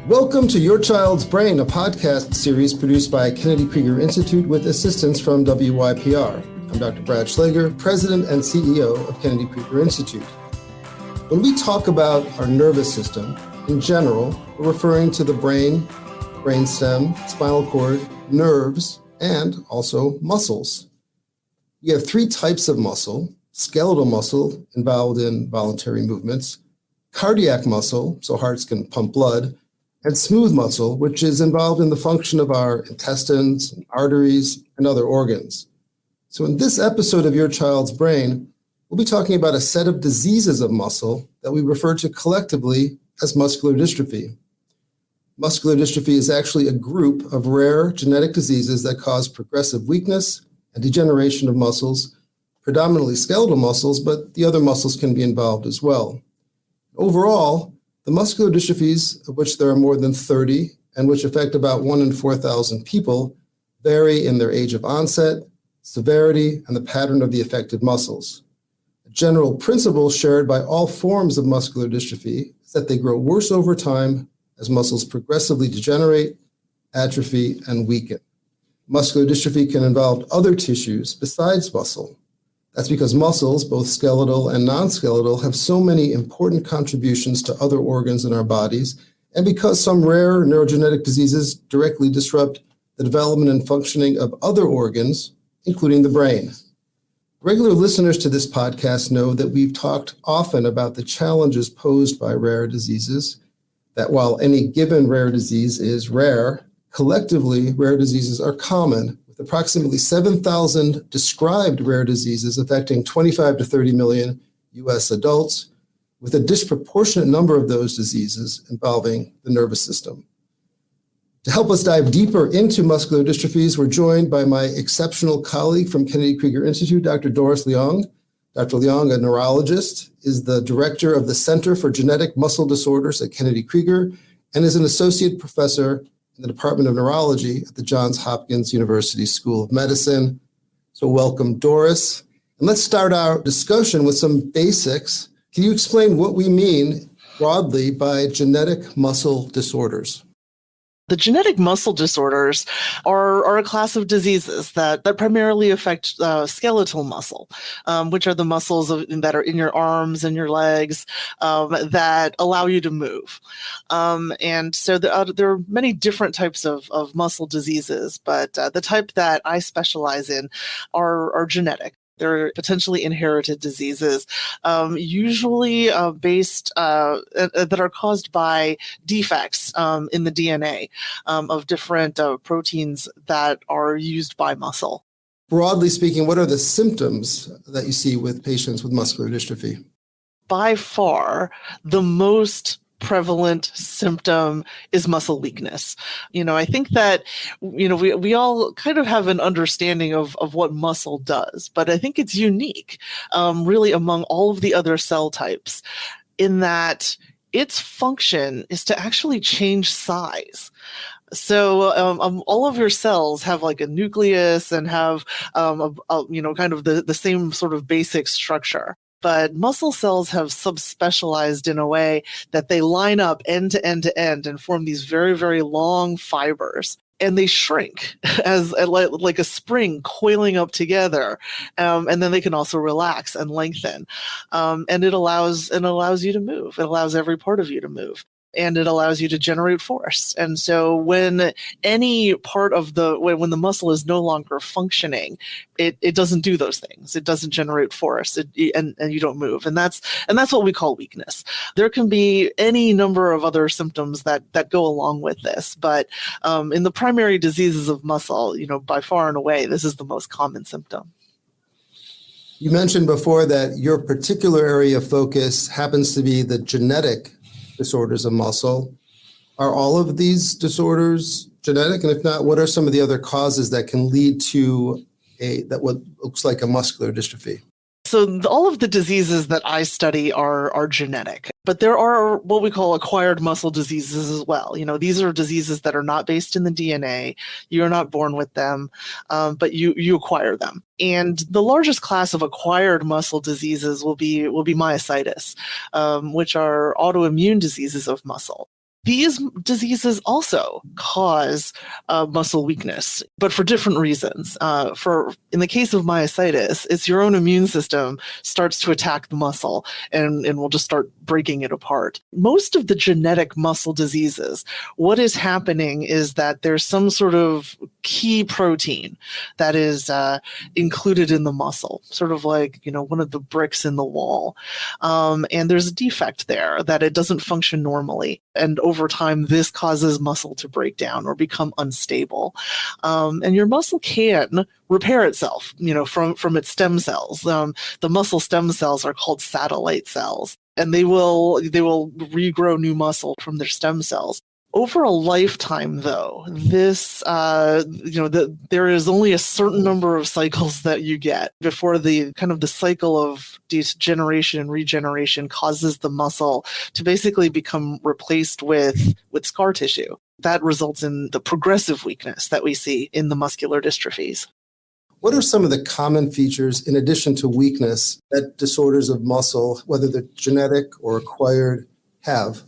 Welcome to Your Child's Brain, a podcast series produced by Kennedy Krieger Institute with assistance from WYPR. I'm Dr. Brad Schlaggar, President and CEO of Kennedy Krieger Institute. When we talk about our nervous system, in general, we're referring to the brain, brainstem, spinal cord, nerves, and also muscles. We have three types of muscle: skeletal muscle, involved in voluntary movements; cardiac muscle, so hearts can pump blood; and smooth muscle, which is involved in the function of our intestines, arteries, and other organs. So in this episode of Your Child's Brain, we'll be talking about a set of diseases of muscle that we refer to collectively as muscular dystrophy. Muscular dystrophy is actually a group of rare genetic diseases that cause progressive weakness and degeneration of muscles, predominantly skeletal muscles, but the other muscles can be involved as well. Overall, the muscular dystrophies, of which there are more than 30 and which affect about 1 in 4,000 people, vary in their age of onset, severity, and the pattern of the affected muscles. A general principle shared by all forms of muscular dystrophy is that they grow worse over time as muscles progressively degenerate, atrophy, and weaken. Muscular dystrophy can involve other tissues besides muscle. That's because muscles, both skeletal and non-skeletal, have so many important contributions to other organs in our bodies, and because some rare neurogenetic diseases directly disrupt the development and functioning of other organs, including the brain. Regular listeners to this podcast know that we've talked often about the challenges posed by rare diseases, that while any given rare disease is rare, collectively, rare diseases are common, with approximately 7,000 described rare diseases affecting 25 to 30 million U.S. adults, with a disproportionate number of those diseases involving the nervous system. To help us dive deeper into muscular dystrophies, we're joined by my exceptional colleague from Kennedy Krieger Institute, Dr. Doris Leung. Dr. Leung, a neurologist, is the director of the Center for Genetic Muscle Disorders at Kennedy Krieger and is an associate professor in the Department of Neurology at the Johns Hopkins University School of Medicine. So welcome, Doris. And let's start our discussion with some basics. Can you explain what we mean broadly by genetic muscle disorders? The genetic muscle disorders are a class of diseases that primarily affect skeletal muscle, which are the muscles that are in your arms and your legs that allow you to move. And so there are many different types of muscle diseases, but the type that I specialize in are genetic. They're potentially inherited diseases, usually based that are caused by defects in the DNA of different proteins that are used by muscle. Broadly speaking, what are the symptoms that you see with patients with muscular dystrophy? By far, the most prevalent symptom is muscle weakness. I think that, we all kind of have an understanding of what muscle does, but I think it's unique, really among all of the other cell types, in that its function is to actually change size. So all of your cells have like a nucleus and have, kind of the same sort of basic structure. But muscle cells have subspecialized in a way that they line up end to end to end and form these very, very long fibers. And they shrink as like a spring coiling up together. And then they can also relax and lengthen. And it allows you to move. It allows every part of you to move. And it allows you to generate force. And so when any part of when the muscle is no longer functioning, it doesn't do those things. It doesn't generate force, and you don't move. And that's what we call weakness. There can be any number of other symptoms that go along with this, but in the primary diseases of muscle, by far and away, this is the most common symptom. You mentioned before that your particular area of focus happens to be the genetic disorders of muscle. Are all of these disorders genetic? And if not, what are some of the other causes that can lead to what looks like a muscular dystrophy? So all of the diseases that I study are genetic, but there are what we call acquired muscle diseases as well. These are diseases that are not based in the DNA. You're not born with them, but you acquire them. And the largest class of acquired muscle diseases will be myositis, which are autoimmune diseases of muscle. These diseases also cause muscle weakness, but for different reasons. In the case of myositis, it's your own immune system starts to attack the muscle and will just start breaking it apart. Most of the genetic muscle diseases, what is happening is that there's some sort of key protein that is included in the muscle, sort of like, one of the bricks in the wall. And there's a defect there that it doesn't function normally. And over time, this causes muscle to break down or become unstable. And your muscle can repair itself, from its stem cells. The muscle stem cells are called satellite cells, and they will regrow new muscle from their stem cells. Over a lifetime, though, this, there is only a certain number of cycles that you get before the cycle of degeneration and regeneration causes the muscle to basically become replaced with scar tissue. That results in the progressive weakness that we see in the muscular dystrophies. What are some of the common features, in addition to weakness, that disorders of muscle, whether they're genetic or acquired, have?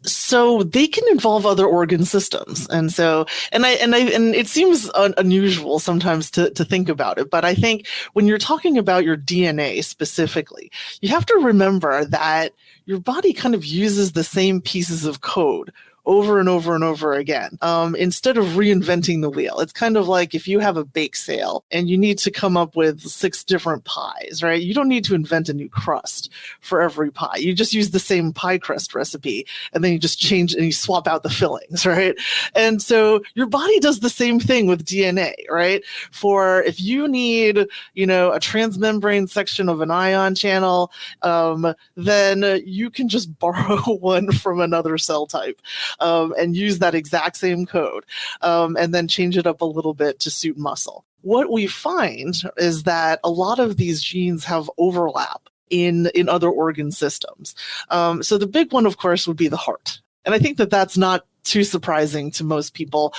So they can involve other organ systems. And it seems unusual sometimes to think about it, but I think when you're talking about your DNA specifically, you have to remember that your body kind of uses the same pieces of code over and over and over again, instead of reinventing the wheel. It's kind of like if you have a bake sale and you need to come up with 6 different pies, right? You don't need to invent a new crust for every pie. You just use the same pie crust recipe, and then you just change and you swap out the fillings, right? And so your body does the same thing with DNA, right? For if you need, a transmembrane section of an ion channel, then you can just borrow one from another cell type. And use that exact same code, and then change it up a little bit to suit muscle. What we find is that a lot of these genes have overlap in other organ systems. So the big one, of course, would be the heart. And I think that that's not too surprising to most people,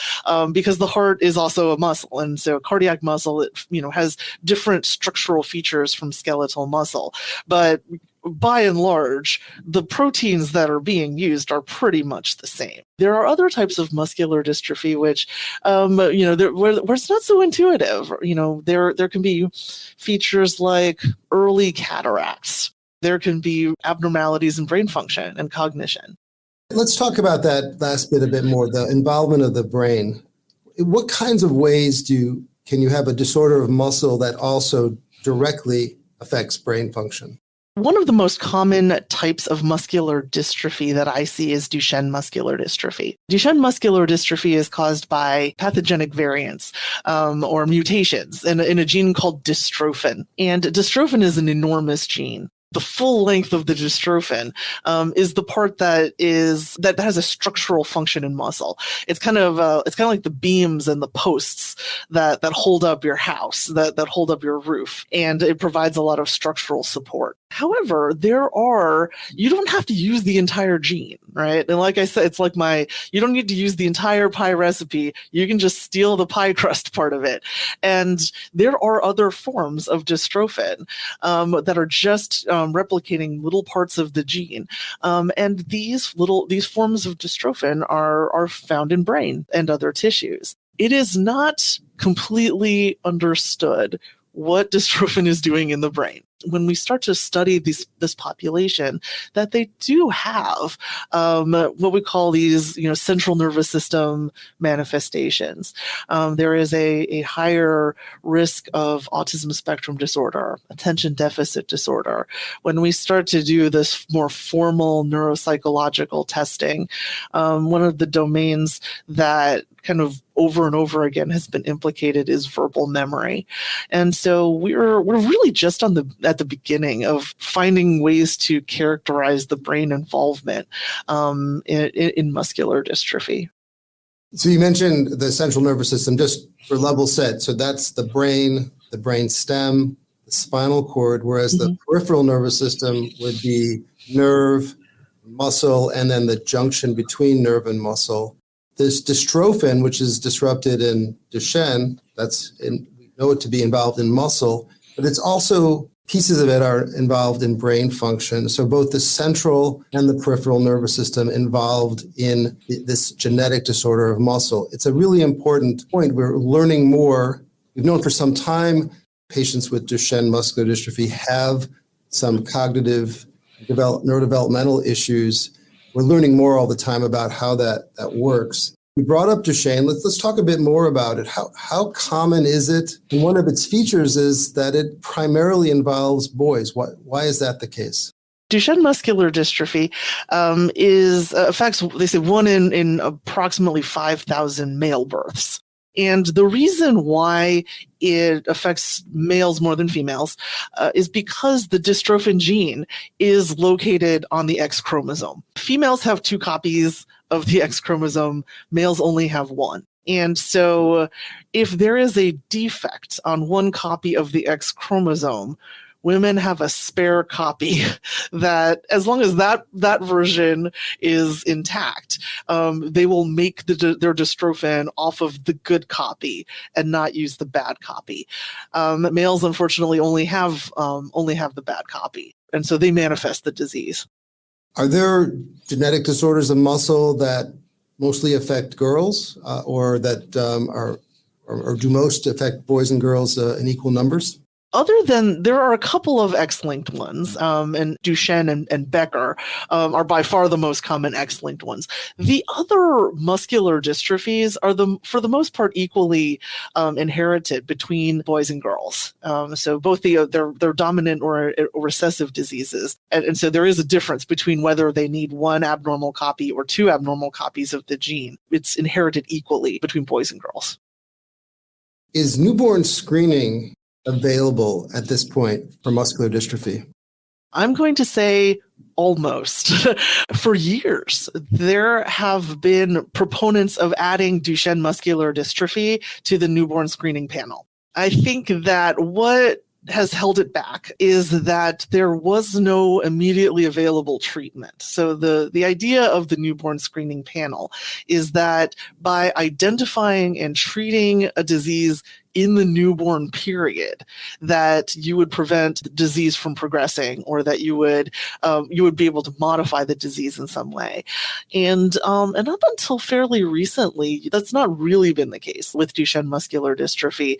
because the heart is also a muscle. And so cardiac muscle, has different structural features from skeletal muscle. But by and large, the proteins that are being used are pretty much the same. There are other types of muscular dystrophy, which, where it's not so intuitive. There can be features like early cataracts. There can be abnormalities in brain function and cognition. Let's talk about that last bit a bit more, the involvement of the brain. What kinds of ways can you have a disorder of muscle that also directly affects brain function? One of the most common types of muscular dystrophy that I see is Duchenne muscular dystrophy. Duchenne muscular dystrophy is caused by pathogenic variants, or mutations in a gene called dystrophin. And dystrophin is an enormous gene. The full length of the dystrophin is the part that has a structural function in muscle. It's kind of like the beams and the posts that hold up your house, that hold up your roof, and it provides a lot of structural support. However, you don't have to use the entire gene, right? And like I said, it's like you don't need to use the entire pie recipe. You can just steal the pie crust part of it. And there are other forms of dystrophin that are just replicating little parts of the gene. And these forms of dystrophin are found in brain and other tissues. It is not completely understood what dystrophin is doing in the brain. When we start to study this population, that they do have what we call these, central nervous system manifestations. There is a higher risk of autism spectrum disorder, attention deficit disorder. When we start to do this more formal neuropsychological testing, one of the domains that kind of over and over again has been implicated is verbal memory. And so we're really just at the beginning of finding ways to characterize the brain involvement in muscular dystrophy. So you mentioned the central nervous system, just for level set. So that's the brain stem, the spinal cord, whereas the peripheral nervous system would be nerve, muscle, and then the junction between nerve and muscle. This dystrophin, which is disrupted in Duchenne, we know it to be involved in muscle, but it's also pieces of it are involved in brain function. So both the central and the peripheral nervous system involved in this genetic disorder of muscle. It's a really important point. We're learning more. We've known for some time patients with Duchenne muscular dystrophy have some cognitive neurodevelopmental issues. We're learning more all the time about how that works. You brought up Duchenne. Let's talk a bit more about it. How common is it? And one of its features is that it primarily involves boys. Why is that the case? Duchenne muscular dystrophy affects, they say, one in approximately 5,000 male births. And the reason why it affects males more than females is because the dystrophin gene is located on the X chromosome. Females have 2 copies of the X chromosome, males only have 1. And so if there is a defect on 1 copy of the X chromosome, women have a spare copy that, as long as that version is intact, they will make their dystrophin off of the good copy and not use the bad copy. Males, unfortunately, only have the bad copy, and so they manifest the disease. Are there genetic disorders of muscle that mostly affect girls, or that or do most affect boys and girls in equal numbers? There are a couple of X-linked ones, and Duchenne and Becker are by far the most common X-linked ones. The other muscular dystrophies are, for the most part, equally inherited between boys and girls. So both they're dominant or recessive diseases, and so there is a difference between whether they need 1 abnormal copy or 2 abnormal copies of the gene. It's inherited equally between boys and girls. Is newborn screening available at this point for muscular dystrophy? I'm going to say almost. For years, there have been proponents of adding Duchenne muscular dystrophy to the newborn screening panel. I think that what has held it back is that there was no immediately available treatment. So the idea of the newborn screening panel is that by identifying and treating a disease in the newborn period, that you would prevent the disease from progressing, or that you would be able to modify the disease in some way. And up until fairly recently, that's not really been the case with Duchenne muscular dystrophy.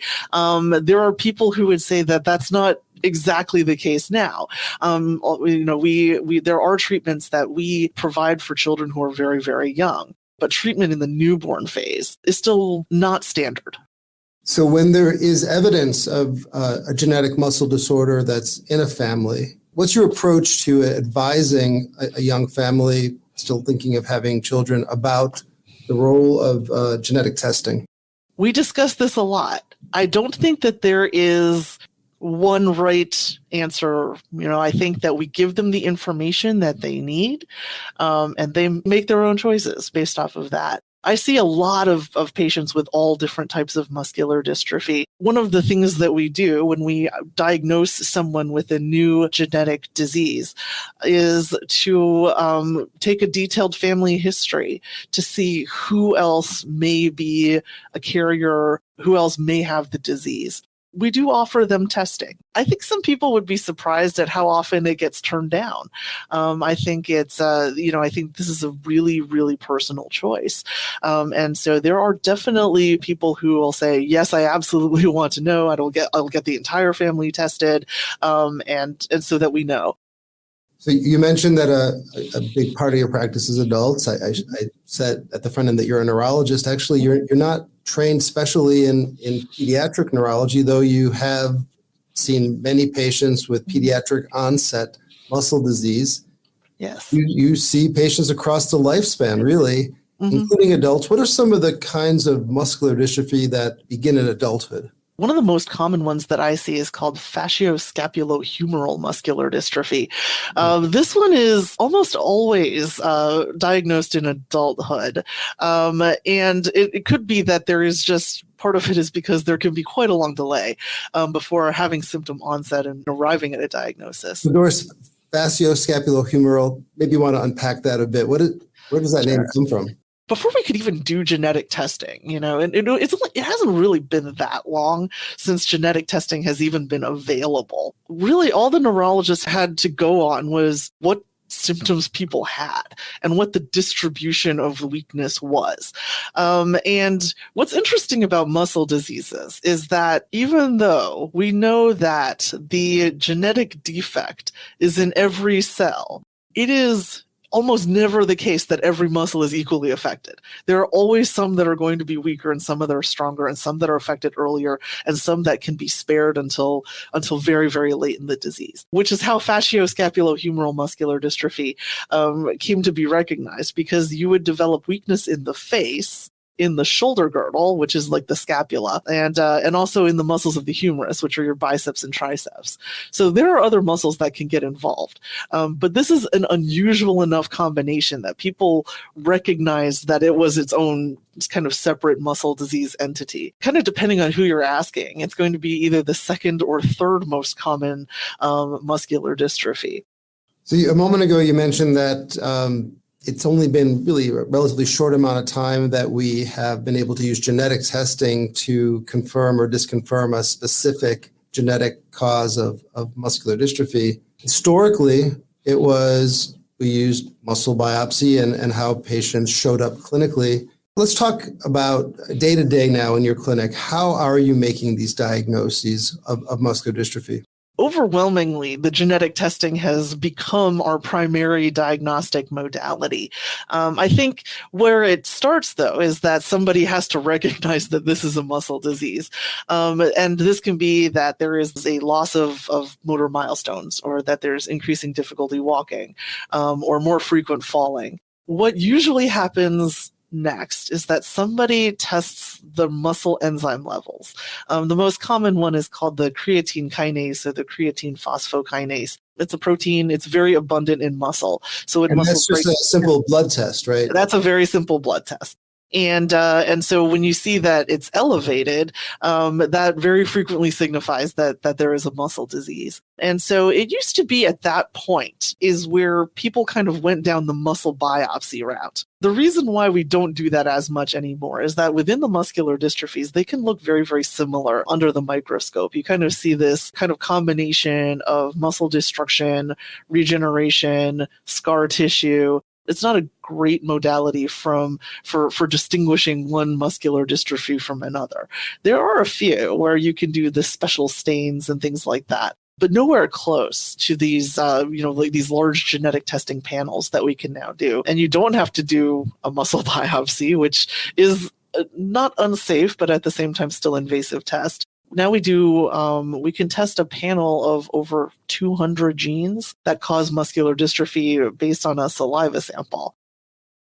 There are people who would say that that's not exactly the case now. There are treatments that we provide for children who are very, very young, but treatment in the newborn phase is still not standard. So when there is evidence of a genetic muscle disorder that's in a family, what's your approach to advising a young family still thinking of having children about the role of genetic testing? We discuss this a lot. I don't think that there is one right answer. I think that we give them the information that they need, and they make their own choices based off of that. I see a lot of patients with all different types of muscular dystrophy. One of the things that we do when we diagnose someone with a new genetic disease is to take a detailed family history to see who else may be a carrier, who else may have the disease. We do offer them testing. I think some people would be surprised at how often it gets turned down. I think I think this is a really, really personal choice. And so there are definitely people who will say, yes, I absolutely want to know. I'll get the entire family tested, and so that we know. So you mentioned that a big part of your practice is adults. I said at the front end that you're a neurologist. Actually, you're not trained specially in pediatric neurology, though you have seen many patients with pediatric onset muscle disease. Yes. You see patients across the lifespan, really, including adults. What are some of the kinds of muscular dystrophy that begin in adulthood? One of the most common ones that I see is called fascioscapulohumeral muscular dystrophy. This one is almost always diagnosed in adulthood. And it could be that there is just part of it is because there can be quite a long delay before having symptom onset and arriving at a diagnosis. So Doris, fascioscapulohumeral, maybe you want to unpack that a bit. Where does that name come from? before we could even do genetic testing, and it hasn't really been that long since genetic testing has even been available. Really, all the neurologists had to go on was what symptoms people had and what the distribution of weakness was. And what's interesting about muscle diseases is that even though we know that the genetic defect is in every cell, it is almost never the case that every muscle is equally affected. There are always some that are going to be weaker and some that are stronger and some that are affected earlier and some that can be spared until very, very late in the disease, which is how facioscapulohumeral muscular dystrophy came to be recognized, because you would develop weakness in the face, in the shoulder girdle, which is like the scapula, and also in the muscles of the humerus, which are your biceps and triceps. So there are other muscles that can get involved. But this is an unusual enough combination that people recognized that it was its own kind of separate muscle disease entity. Kind of depending on who you're asking, it's going to be either the second or third most common muscular dystrophy. So a moment ago, you mentioned that it's only been really a relatively short amount of time that we have been able to use genetic testing to confirm or disconfirm a specific genetic cause of muscular dystrophy. Historically, we used muscle biopsy and how patients showed up clinically. Let's talk about day-to-day now in your clinic. How are you making these diagnoses of muscular dystrophy? Overwhelmingly, the genetic testing has become our primary diagnostic modality. I think where it starts, though, is that somebody has to recognize that this is a muscle disease. And this can be that there is a loss of motor milestones, or that there's increasing difficulty walking, or more frequent falling. What usually happens next is that somebody tests the muscle enzyme levels. The most common one is called the creatine kinase, or the creatine phosphokinase. It's a protein. It's very abundant in muscle. So that's just a simple blood test, right? That's a very simple blood test. And so when you see that it's elevated, that very frequently signifies that there is a muscle disease. And so it used to be at that point is where people kind of went down the muscle biopsy route. The reason why we don't do that as much anymore is that within the muscular dystrophies, they can look very, very similar under the microscope. You kind of see this kind of combination of muscle destruction, regeneration, scar tissue. It's not a great modality for distinguishing one muscular dystrophy from another. There are a few where you can do the special stains and things like that, but nowhere close to these, like these large genetic testing panels that we can now do. And you don't have to do a muscle biopsy, which is not unsafe, but at the same time still invasive test. Now we can test a panel of over 200 genes that cause muscular dystrophy based on a saliva sample.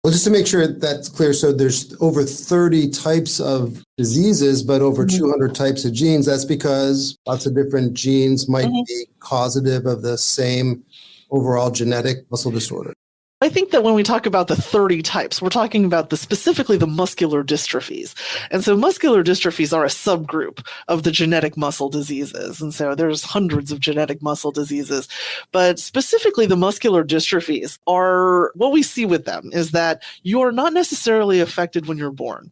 Well, just to make sure that's clear, so there's over 30 types of diseases, but over 200 types of genes. That's because lots of different genes might be causative of the same overall genetic muscle disorder. I think that when we talk about the 30 types, we're talking about specifically the muscular dystrophies. And so muscular dystrophies are a subgroup of the genetic muscle diseases. And so there's hundreds of genetic muscle diseases. But specifically the muscular dystrophies are, what we see with them is that you are not necessarily affected when you're born.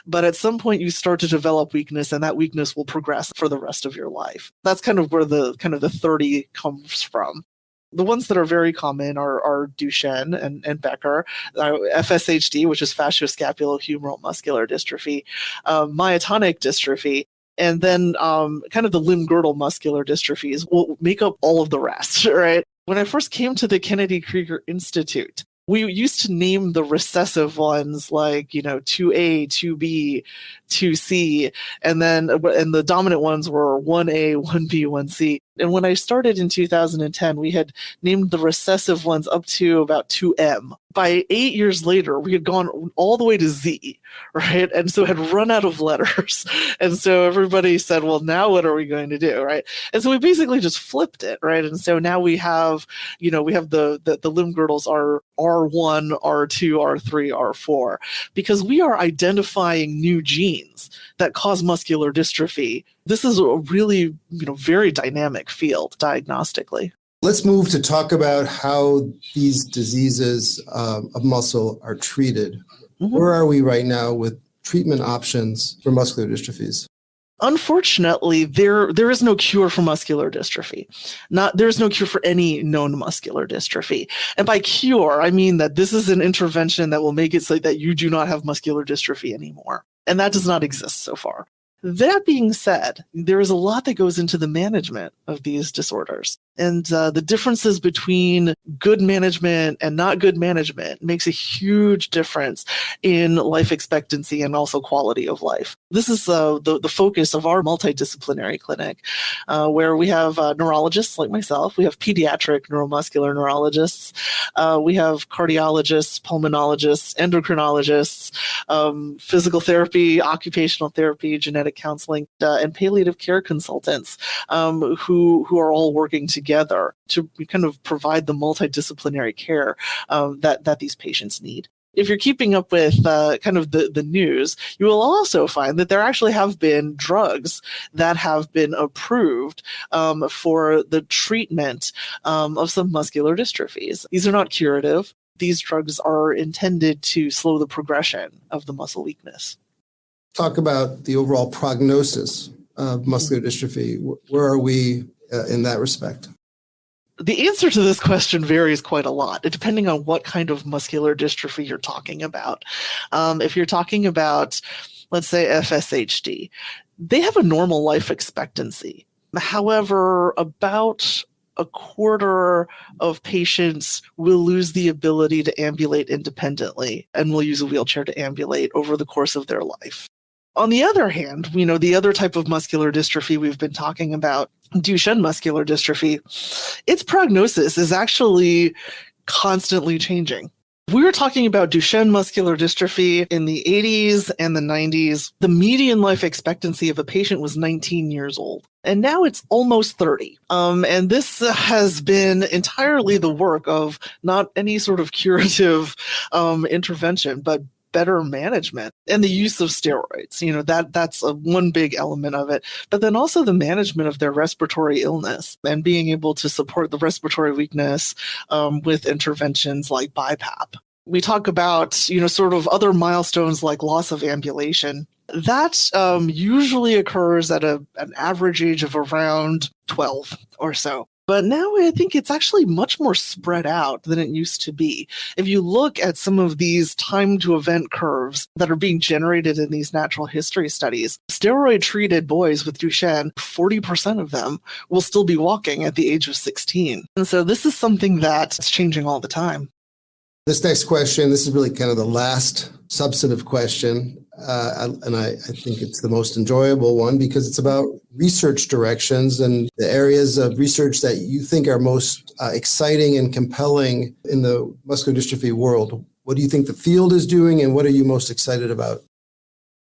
But at some point you start to develop weakness, and that weakness will progress for the rest of your life. That's kind of where the 30 comes from. The ones that are very common are Duchenne and Becker, FSHD, which is facioscapulohumeral muscular dystrophy, myotonic dystrophy, and then kind of the limb-girdle muscular dystrophies will make up all of the rest, right? When I first came to the Kennedy Krieger Institute, we used to name the recessive ones like, 2A, 2B, 2C, and the dominant ones were 1A, 1B, 1C. And when I started in 2010, we had named the recessive ones up to about 2M. By 8 years later, we had gone all the way to Z, right? And so had run out of letters. And so everybody said, well, now what are we going to do, right? And so we basically just flipped it, right? And so now we have, we have the limb girdles are R1, R2, R3, R4, because we are identifying new genes that cause muscular dystrophy. This is a really, very dynamic field diagnostically. Let's move to talk about how these diseases of muscle are treated. Mhm. Where are we right now with treatment options for muscular dystrophies? Unfortunately, there is no cure for muscular dystrophy. There's no cure for any known muscular dystrophy. And by cure, I mean that this is an intervention that will make it so that you do not have muscular dystrophy anymore. And that does not exist so far. That being said, there is a lot that goes into the management of these disorders. And the differences between good management and not good management makes a huge difference in life expectancy and also quality of life. This is the focus of our multidisciplinary clinic, where we have neurologists like myself, we have pediatric neuromuscular neurologists, we have cardiologists, pulmonologists, endocrinologists, physical therapy, occupational therapy, genetic counseling, and palliative care consultants who are all working together to kind of provide the multidisciplinary care that these patients need. If you're keeping up with kind of the news, you will also find that there actually have been drugs that have been approved for the treatment of some muscular dystrophies. These are not curative. These drugs are intended to slow the progression of the muscle weakness. Talk about the overall prognosis of muscular dystrophy. Where are we in that respect? The answer to this question varies quite a lot, depending on what kind of muscular dystrophy you're talking about. If you're talking about, let's say, FSHD, they have a normal life expectancy. However, about a quarter of patients will lose the ability to ambulate independently and will use a wheelchair to ambulate over the course of their life. On the other hand, the other type of muscular dystrophy we've been talking about, Duchenne muscular dystrophy, its prognosis is actually constantly changing. We were talking about Duchenne muscular dystrophy in the 80s and the 90s. The median life expectancy of a patient was 19 years old. And now it's almost 30. And this has been entirely the work of not any sort of curative intervention, but better management and the use of steroids. That's one big element of it. But then also the management of their respiratory illness and being able to support the respiratory weakness with interventions like BiPAP. We talk about, sort of other milestones like loss of ambulation. That usually occurs at an average age of around 12 or so. But now I think it's actually much more spread out than it used to be. If you look at some of these time to event curves that are being generated in these natural history studies, steroid-treated boys with Duchenne, 40% of them will still be walking at the age of 16. And so this is something that's changing all the time. This next question, this is really kind of the last substantive question, and I think it's the most enjoyable one because it's about research directions and the areas of research that you think are most exciting and compelling in the muscular dystrophy world. What do you think the field is doing, and what are you most excited about?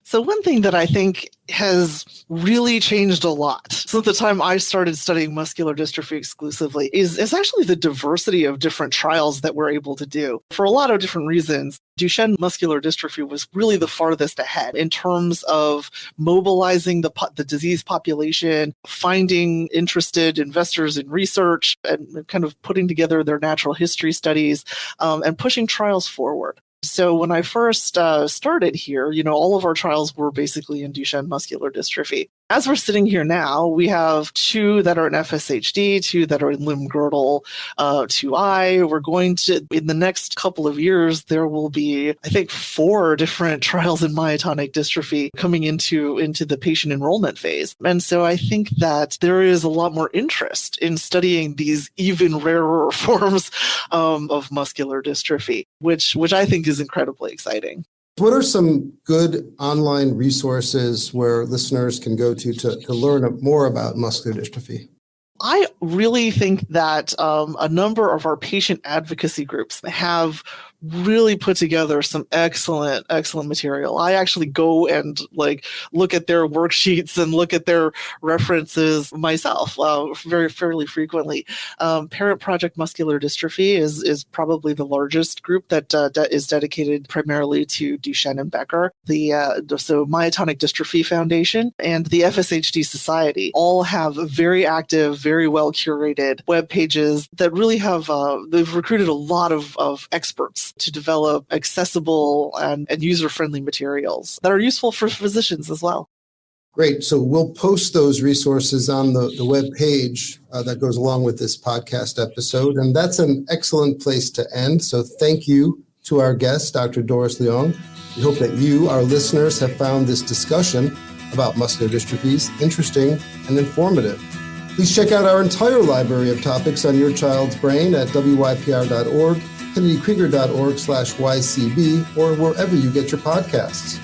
So one thing that I think has really changed a lot since the time I started studying muscular dystrophy exclusively is actually the diversity of different trials that we're able to do. For a lot of different reasons, Duchenne muscular dystrophy was really the farthest ahead in terms of mobilizing the disease population, finding interested investors in research, and kind of putting together their natural history studies and pushing trials forward. So when I first started here, all of our trials were basically in Duchenne muscular dystrophy. As we're sitting here now, we have 2 that are in FSHD, 2 that are in limb-girdle 2I. We're going to, in the next couple of years, there will be, I think, 4 different trials in myotonic dystrophy coming into the patient enrollment phase. And so I think that there is a lot more interest in studying these even rarer forms of muscular dystrophy, which I think is incredibly exciting. What are some good online resources where listeners can go to learn more about muscular dystrophy? I really think that a number of our patient advocacy groups have really put together some excellent material. I actually go and look at their worksheets and look at their references myself fairly frequently. Parent Project Muscular Dystrophy is probably the largest group that is dedicated primarily to Duchenne and Becker. So Myotonic Dystrophy Foundation and the FSHD Society all have very active, very well curated web pages that really have they've recruited a lot of experts to develop accessible and user-friendly materials that are useful for physicians as well. Great. So we'll post those resources on the web page that goes along with this podcast episode. And that's an excellent place to end. So thank you to our guest, Dr. Doris Leung. We hope that you, our listeners, have found this discussion about muscular dystrophies interesting and informative. Please check out our entire library of topics on your child's brain at wypr.org, kennedykrieger.org/YCB, or wherever you get your podcasts.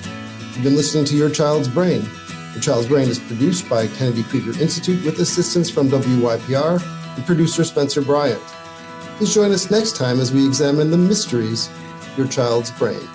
You've been listening to Your Child's Brain. Your Child's Brain is produced by Kennedy Krieger Institute with assistance from WYPR and producer Spencer Bryant. Please join us next time as we examine the mysteries of your child's brain.